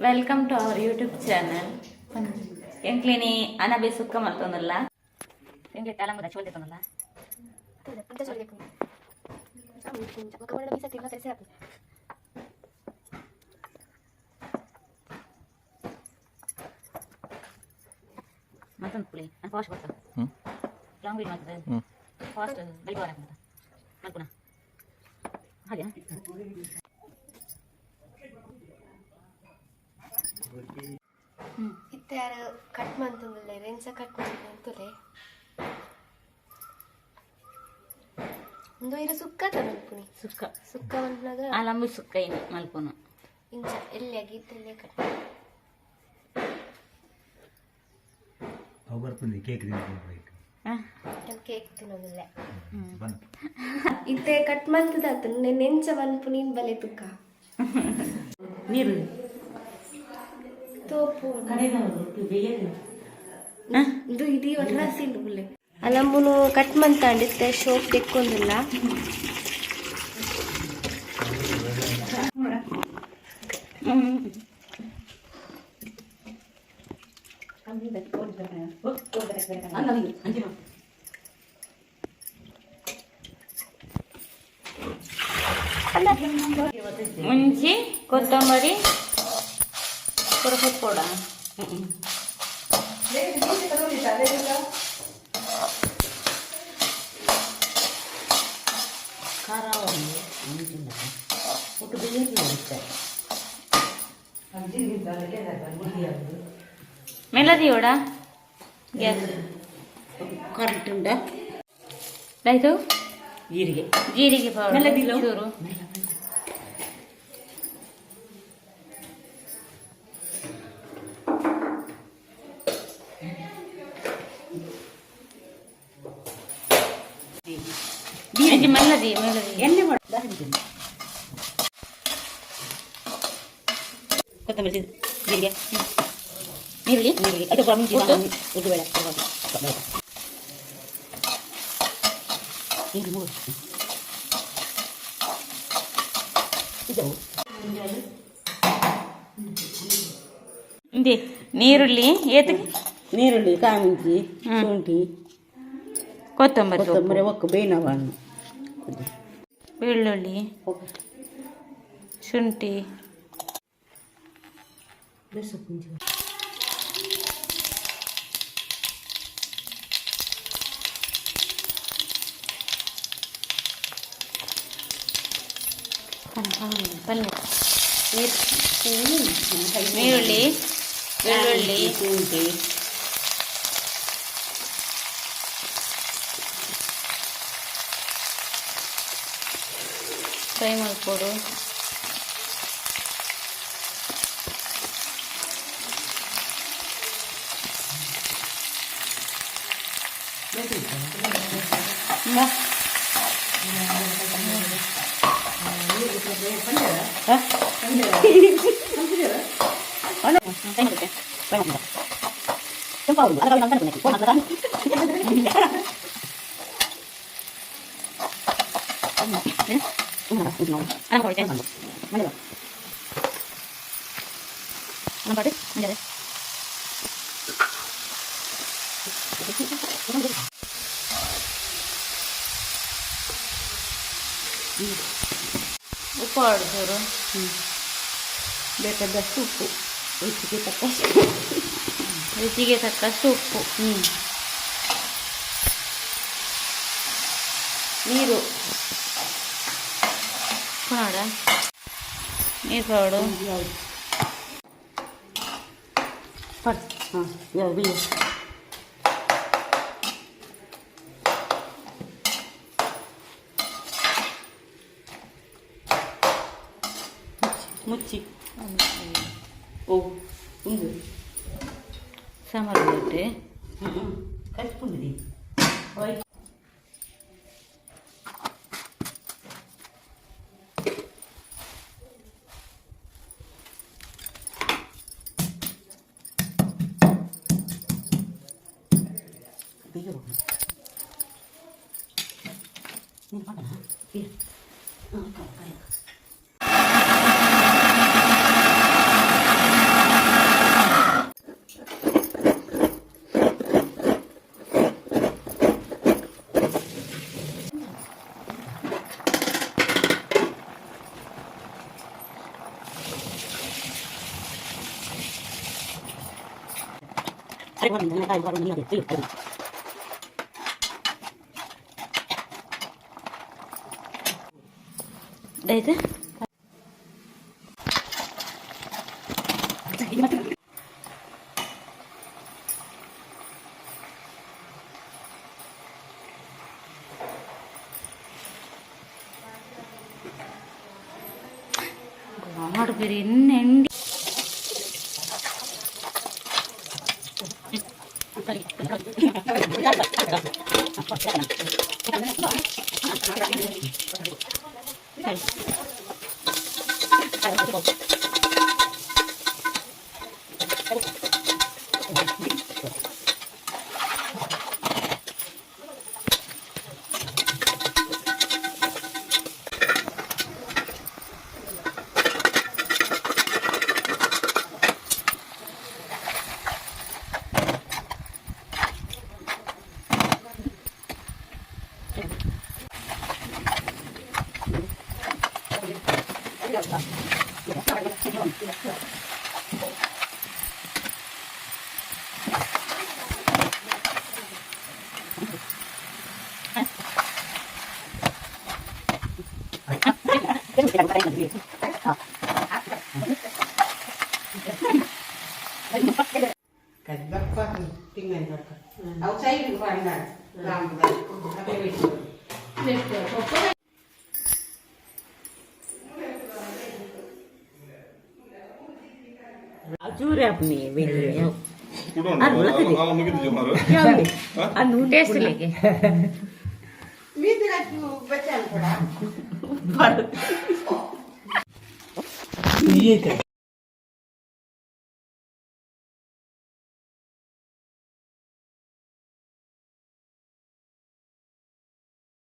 Welcome to our YouTube channel. ಎಂಕ್ಲಿನಿ ಅನಬೆ ಸುಕ್ಕ ಮಾಡ್ತೊಂದಲ್ಲ ಎಂಕ್ಲಿ ತಲಂಗುದ ಚೋಲ್ದಿತ್ತೊಂದಲ್ಲ ಮತ್ತೊಂದು ಪುಳಿ ನಾನು ಫಾಸ್ಟ್ ಬರ್ತಾ ಲಾಂಗ್ ವೀಡ್ ಮಾಡ್ತದೆ ಫಾಸ್ಟ್ ಬೆಳಿಗ್ಗೆ ಬರಕ್ಕೆ ಮಲ್ಪುನ ಹಾಗೆ ಇತ್ತೆ ಯಾರು ಕಟ್ ಮಾಡ್ತಂದಲ್ಲ ರೆನ್ಸ ಕಟ್ ಮಾಡ್ತಂತಲೆ ಒಂದು ಇರು ಸುಕ್ಕ ಮಲ್ಪುನಿ ಸುಕ್ಕ ಮಲ್ಪನಾಗ ಅಲಂಬು ಸುಕ್ಕ ಇನ್ನು ಮಲ್ಪುನ ಇಂಚ ಎಲ್ಲಿ ಆಗಿತ್ತಲ್ಲೇ ಕಟ್ ಅವು ಬರ್ತೀನಿ ಕೇಕ್ ಕೇಕ್ ತಿನ್ನೋದಿಲ್ಲ ಇತ್ತೆ ಕಟ್ ಮಾಡ್ತದಾತು ನೆಂಚ ಮಲ್ಪುನಿ ಬಲೆ ತುಕ್ಕ ನೀರು ತೋಪು ಇದು ಇಡೀ ಒಟ್ರಾಸಿ ಇಲ್ಲ ಅಲಂಬುನು ಕಟ್ ಮಂತಾಂಡಿತ್ತೆ ಶೋಪ್ ತೆಕ್ಕೊಂದಿಲ್ಲ ಮುಂಚಿ ಕೊತ್ತಂಬರಿ ಕೊರಕತ್ ಕೊಡ ಖಾರ ಒಟ್ಟು ಮೆಲದಿ ಓಡ ಗ್ಯಾಸ್ ಕರೆಂಟ್ ಉಂಟ ಆಯ್ತು ಜೀರಿಗೆ ಪೌಡರ್ ಚೂರು ಮೆಲ್ಲದಿ ಎಣ್ಣೆ ಕೊತ್ತಂಬರಿ ಜೀರಿಗೆ ನೀರುಳ್ಳಿ ಅದು ಉದ್ದು ಬೇಡ ನೀರುಳ್ಳಿ ಕಾಮಿಂಚಿ ಶುಂಠಿ ಕೊತ್ತಂಬರಿ ಒಕ್ಕ ಬೇಯಿನವನ್ನು ಬೆಳ್ಳುಳ್ಳಿ ಶುಂಠಿ ನೀರುಳ್ಳಿ ಬೆಳ್ಳುಳ್ಳಿ ಶುಂಠಿ ಫ್ರೈ ಮಾಡಿಕೊಡು ಉಪ್ಪು ಆಡಿಸೋರು ಬೇಕಾದಷ್ಟು ಉಪ್ಪು ರುಚಿಗೆ ತಕ್ಕಷ್ಟು ಉಪ್ಪು ನೀರು ನೋಡ ನೀರು ಪೌಡು ಬಿಯ್ಯ ಮುಚ್ಚಿ ಓ ಉಂದು ಸಾಂಬಾರು ಬಿಟ್ಟು ಕಚ್ಕೊಂಡಿದ್ದಿ ನೀನು ಮಾಡೋಣ ಹಾಂ द्यायचं ಮಾಡ್ಬೇರಿ ಎಣ್ಣೆ चूरे अपनी वेगळी ಟೇಸ್ಟ್ ಲೆಗೆ ये क्या